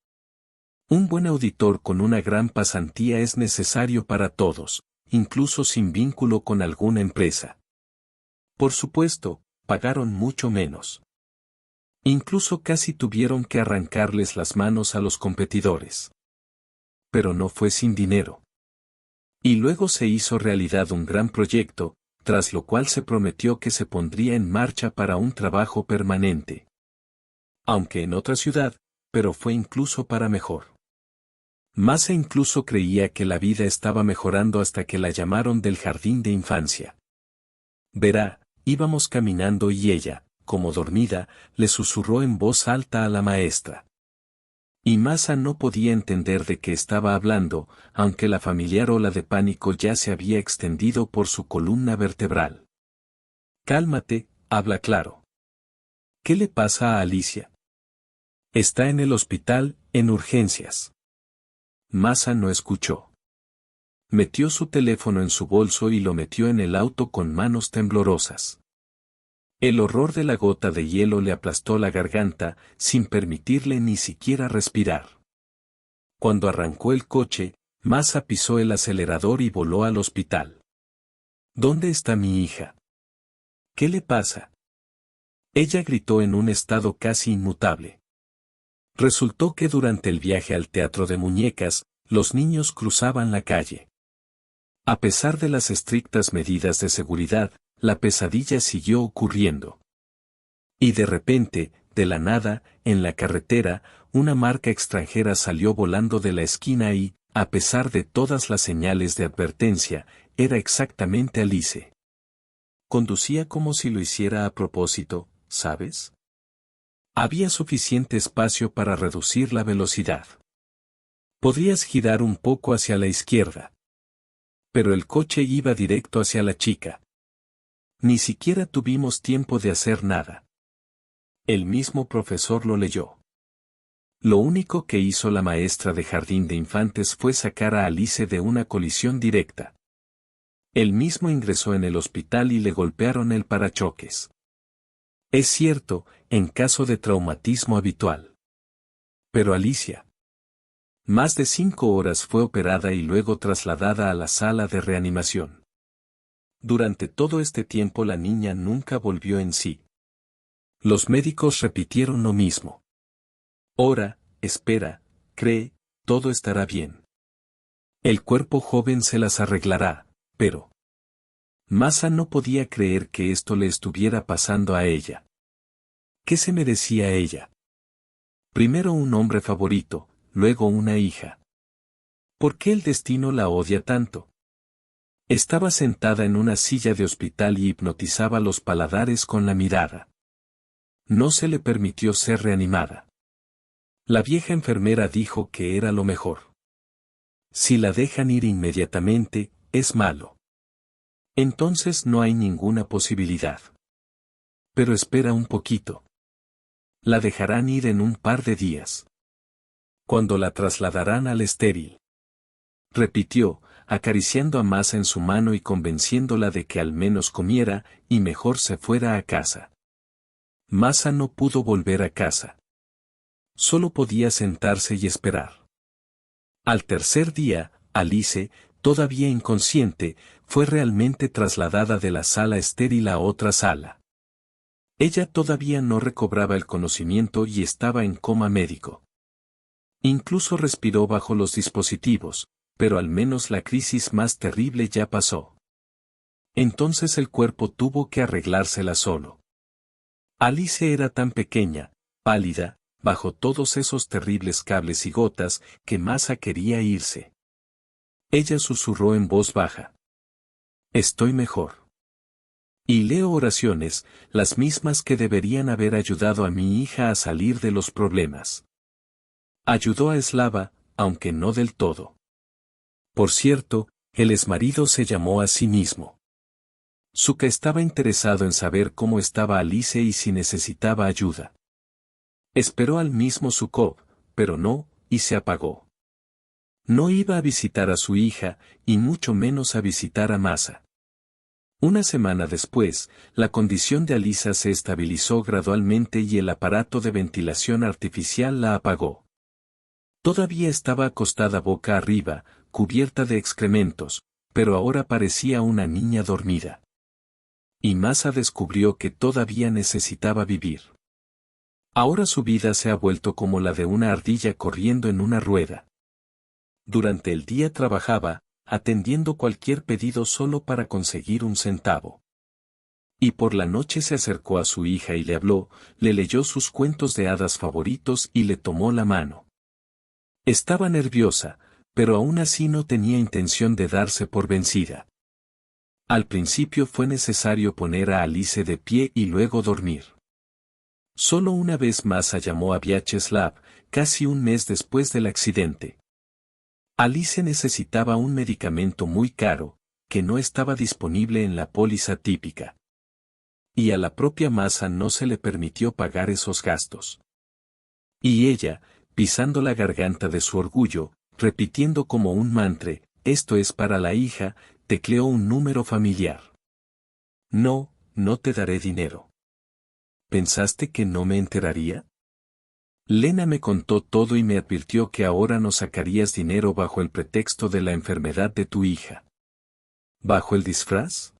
Un buen auditor con una gran pasantía es necesario para todos, incluso sin vínculo con alguna empresa. Por supuesto, pagaron mucho menos. Incluso casi tuvieron que arrancarles las manos a los competidores. Pero no fue sin dinero. Y luego se hizo realidad un gran proyecto, tras lo cual se prometió que se pondría en marcha para un trabajo permanente. Aunque en otra ciudad, pero fue incluso para mejor. Masa incluso creía que la vida estaba mejorando hasta que la llamaron del jardín de infancia. Verá, íbamos caminando y ella, como dormida, le susurró en voz alta a la maestra. Y Masa no podía entender de qué estaba hablando, aunque la familiar ola de pánico ya se había extendido por su columna vertebral. Cálmate, habla claro. ¿Qué le pasa a Alicia? Está en el hospital, en urgencias. Masa no escuchó. Metió su teléfono en su bolso y lo metió en el auto con manos temblorosas. El horror de la gota de hielo le aplastó la garganta, sin permitirle ni siquiera respirar. Cuando arrancó el coche, Masa pisó el acelerador y voló al hospital. ¿Dónde está mi hija? ¿Qué le pasa? Ella gritó en un estado casi inmutable. Resultó que durante el viaje al teatro de muñecas, Los niños cruzaban la calle. A pesar de las estrictas medidas de seguridad, la pesadilla siguió ocurriendo. Y de repente, de la nada, en la carretera, una marca extranjera salió volando de la esquina y, a pesar de todas las señales de advertencia, era exactamente Alice. Conducía como si lo hiciera a propósito, ¿sabes? Había suficiente espacio para reducir la velocidad. Podrías girar un poco hacia la izquierda. Pero el coche iba directo hacia la chica. Ni siquiera tuvimos tiempo de hacer nada. El mismo profesor lo leyó. Lo único que hizo la maestra de jardín de infantes fue sacar a Alice de una colisión directa. Él mismo ingresó en el hospital y le golpearon el parachoques. Es cierto, en caso de traumatismo habitual. Pero Alicia. Más de 5 horas fue operada y luego trasladada a la sala de reanimación. Durante todo este tiempo la niña nunca volvió en sí. Los médicos repitieron lo mismo. Ora, espera, cree, todo estará bien. El cuerpo joven se las arreglará, pero... Masa no podía creer que esto le estuviera pasando a ella. ¿Qué se merecía ella? Primero un hombre favorito, luego una hija. ¿Por qué el destino la odia tanto? Estaba sentada en una silla de hospital y hipnotizaba los paladares con la mirada. No se le permitió ser reanimada. La vieja enfermera dijo que era lo mejor. Si la dejan ir inmediatamente, es malo. Entonces no hay ninguna posibilidad. Pero espera un poquito. La dejarán ir en un par de días. Cuando la trasladarán al estéril. Repitió, acariciando a Masa en su mano y convenciéndola de que al menos comiera, y mejor se fuera a casa. Masa no pudo volver a casa. Solo podía sentarse y esperar. Al tercer día, Alice, todavía inconsciente, fue realmente trasladada de la sala estéril a otra sala. Ella todavía no recobraba el conocimiento y estaba en coma médico. Incluso respiró bajo los dispositivos, pero al menos la crisis más terrible ya pasó. Entonces el cuerpo tuvo que arreglársela solo. Alice era tan pequeña, pálida, bajo todos esos terribles cables y gotas, que Masa quería irse. Ella susurró en voz baja. Estoy mejor. Y leo oraciones, las mismas que deberían haber ayudado a mi hija a salir de los problemas. Ayudó a Slava, aunque no del todo. Por cierto, el exmarido se llamó a sí mismo. Suka estaba interesado en saber cómo estaba Alice y si necesitaba ayuda. Esperó al mismo Sukov, pero no, y se apagó. No iba a visitar a su hija, y mucho menos a visitar a Masa. Una semana después, la condición de Alisa se estabilizó gradualmente y el aparato de ventilación artificial la apagó. Todavía estaba acostada boca arriba, cubierta de excrementos, pero ahora parecía una niña dormida. Y Masa descubrió que todavía necesitaba vivir. Ahora su vida se ha vuelto como la de una ardilla corriendo en una rueda. Durante el día trabajaba, atendiendo cualquier pedido solo para conseguir un centavo. Y por la noche se acercó a su hija y le habló, le leyó sus cuentos de hadas favoritos y le tomó la mano. Estaba nerviosa, pero aún así no tenía intención de darse por vencida. Al principio fue necesario poner a Alice de pie y luego dormir. Solo una vez más llamó a Vyacheslav, casi un mes después del accidente. Alice necesitaba un medicamento muy caro, que no estaba disponible en la póliza típica. Y a la propia Masa no se le permitió pagar esos gastos. Y ella, pisando la garganta de su orgullo, repitiendo como un mantra, esto es para la hija, tecleó un número familiar. No, no te daré dinero. ¿Pensaste que no me enteraría? Lena me contó todo y me advirtió que ahora no sacarías dinero bajo el pretexto de la enfermedad de tu hija. ¿Bajo el disfraz?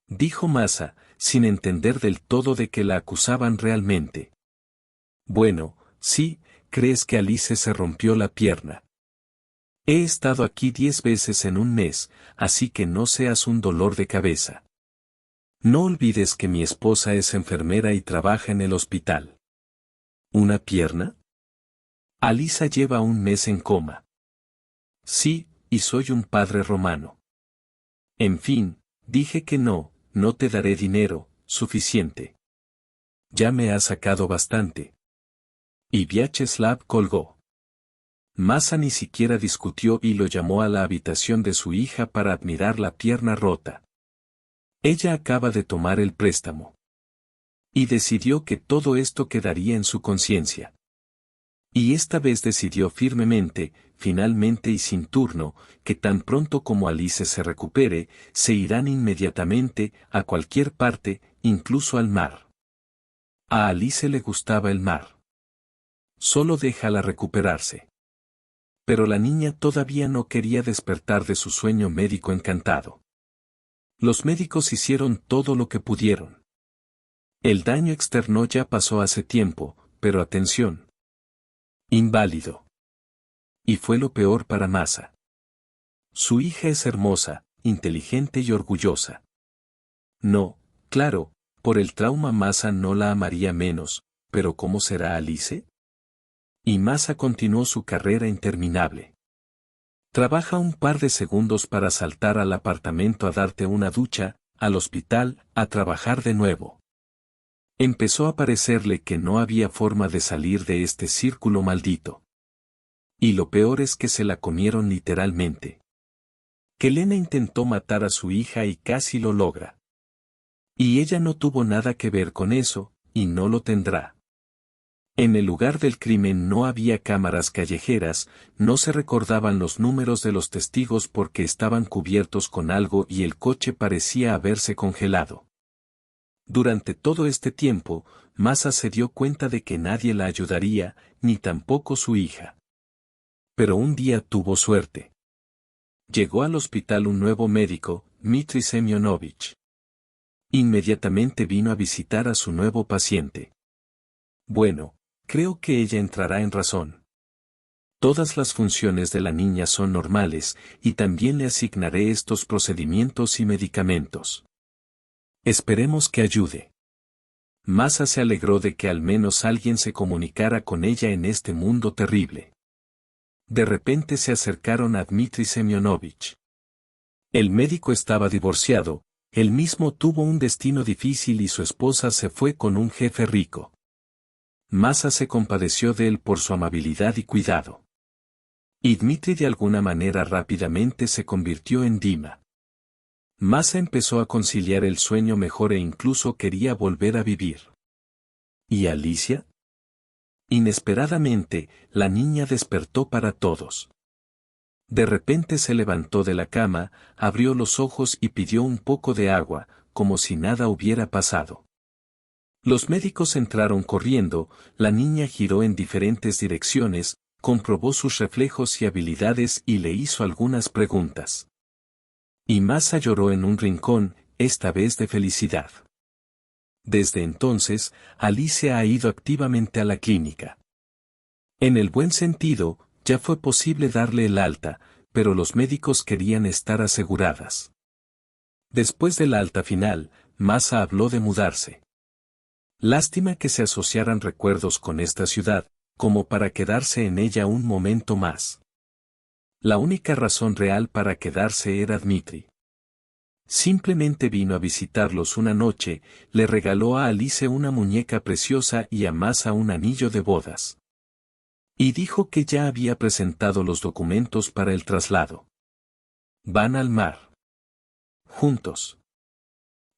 Dijo Masa, sin entender del todo de que la acusaban realmente. Bueno, sí, ¿crees que Alice se rompió la pierna? He estado aquí 10 veces en un mes, así que no seas un dolor de cabeza. No olvides que mi esposa es enfermera y trabaja en el hospital. ¿Una pierna? Alisa lleva un mes en coma. Sí, y soy un padre romano. En fin, dije que no te daré dinero, suficiente. Ya me has sacado bastante. Y Vyacheslav colgó. Masa ni siquiera discutió y lo llamó a la habitación de su hija para admirar la pierna rota. Ella acaba de tomar el préstamo. Y decidió que todo esto quedaría en su conciencia. Y esta vez decidió firmemente, finalmente y sin turno, que tan pronto como Alice se recupere, se irán inmediatamente, a cualquier parte, incluso al mar. A Alice le gustaba el mar. Solo déjala recuperarse. Pero la niña todavía no quería despertar de su sueño médico encantado. Los médicos hicieron todo lo que pudieron. El daño externo ya pasó hace tiempo, pero atención. Inválido. Y fue lo peor para Masa. Su hija es hermosa, inteligente y orgullosa. No, claro, por el trauma Masa no la amaría menos, pero ¿cómo será Alice? Y Masa continuó su carrera interminable. Trabaja un par de segundos para saltar al apartamento a darte una ducha, al hospital, a trabajar de nuevo. Empezó a parecerle que no había forma de salir de este círculo maldito. Y lo peor es que se la comieron literalmente. Que Lena intentó matar a su hija y casi lo logra. Y ella no tuvo nada que ver con eso, y no lo tendrá. En el lugar del crimen no había cámaras callejeras, no se recordaban los números de los testigos porque estaban cubiertos con algo y el coche parecía haberse congelado. Durante todo este tiempo, Masa se dio cuenta de que nadie la ayudaría, ni tampoco su hija. Pero un día tuvo suerte. Llegó al hospital un nuevo médico, Dmitri Semyonovich. Inmediatamente vino a visitar a su nuevo paciente. Bueno, creo que ella entrará en razón. Todas las funciones de la niña son normales, y también le asignaré estos procedimientos y medicamentos. Esperemos que ayude. Masa se alegró de que al menos alguien se comunicara con ella en este mundo terrible. De repente se acercaron a Dmitri Semyonovich. El médico estaba divorciado, él mismo tuvo un destino difícil y su esposa se fue con un jefe rico. Masa se compadeció de él por su amabilidad y cuidado. Y Dmitri de alguna manera rápidamente se convirtió en Dima. Masa empezó a conciliar el sueño mejor e incluso quería volver a vivir. ¿Y Alicia? Inesperadamente, la niña despertó para todos. De repente se levantó de la cama, abrió los ojos y pidió un poco de agua, como si nada hubiera pasado. Los médicos entraron corriendo, la niña giró en diferentes direcciones, comprobó sus reflejos y habilidades y le hizo algunas preguntas. Y Masa lloró en un rincón, esta vez de felicidad. Desde entonces, Alicia ha ido activamente a la clínica. En el buen sentido, ya fue posible darle el alta, pero los médicos querían estar aseguradas. Después del alta final, Masa habló de mudarse. Lástima que se asociaran recuerdos con esta ciudad, como para quedarse en ella un momento más. La única razón real para quedarse era Dmitri. Simplemente vino a visitarlos una noche, le regaló a Alice una muñeca preciosa y a Masa un anillo de bodas. Y dijo que ya había presentado los documentos para el traslado. Van al mar. Juntos.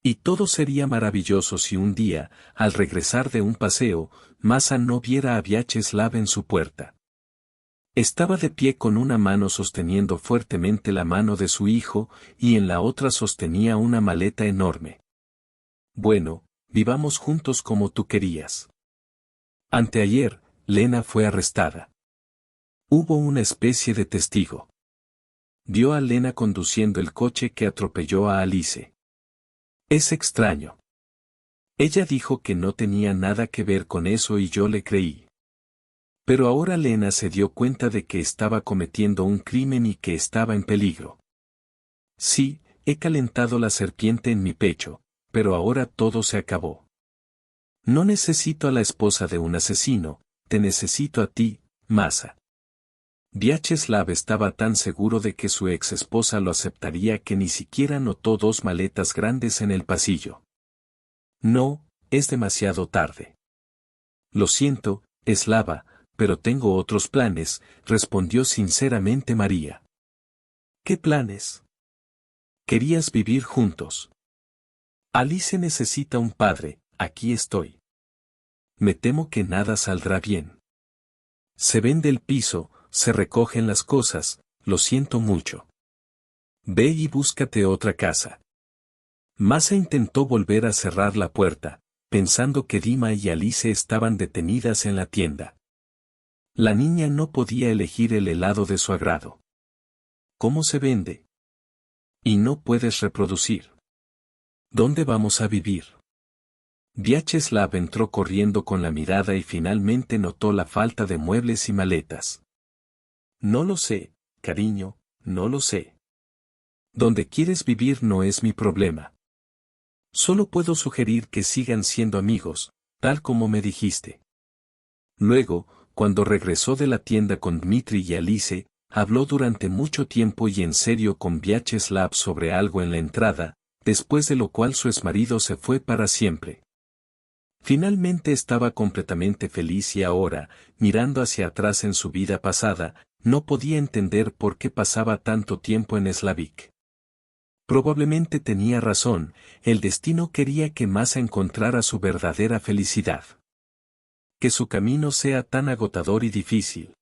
Y todo sería maravilloso si un día, al regresar de un paseo, Masa no viera a Vyacheslav en su puerta. Estaba de pie con una mano sosteniendo fuertemente la mano de su hijo, y en la otra sostenía una maleta enorme. Bueno, vivamos juntos como tú querías. Anteayer, Lena fue arrestada. Hubo una especie de testigo. Vio a Lena conduciendo el coche que atropelló a Alice. Es extraño. Ella dijo que no tenía nada que ver con eso y yo le creí. Pero ahora Lena se dio cuenta de que estaba cometiendo un crimen y que estaba en peligro. Sí, he calentado la serpiente en mi pecho, pero ahora todo se acabó. No necesito a la esposa de un asesino, te necesito a ti, Masa. Vyacheslav estaba tan seguro de que su ex esposa lo aceptaría que ni siquiera notó dos maletas grandes en el pasillo. No, es demasiado tarde. Lo siento, Slava, pero tengo otros planes, respondió sinceramente María. ¿Qué planes? Querías vivir juntos. Alice necesita un padre, aquí estoy. Me temo que nada saldrá bien. Se vende el piso, se recogen las cosas, lo siento mucho. Ve y búscate otra casa. Masa intentó volver a cerrar la puerta, pensando que Dima y Alice estaban detenidas en la tienda. La niña no podía elegir el helado de su agrado. ¿Cómo se vende? Y no puedes reproducir. ¿Dónde vamos a vivir? Vyacheslav entró corriendo con la mirada y finalmente notó la falta de muebles y maletas. No lo sé, cariño, no lo sé. Donde quieres vivir no es mi problema. Solo puedo sugerir que sigan siendo amigos, tal como me dijiste. Luego, cuando regresó de la tienda con Dmitri y Alice, habló durante mucho tiempo y en serio con Vyacheslav sobre algo en la entrada, después de lo cual su exmarido se fue para siempre. Finalmente estaba completamente feliz y ahora, mirando hacia atrás en su vida pasada, no podía entender por qué pasaba tanto tiempo en Slavik. Probablemente tenía razón, el destino quería que Masa encontrara su verdadera felicidad. Que su camino sea tan agotador y difícil.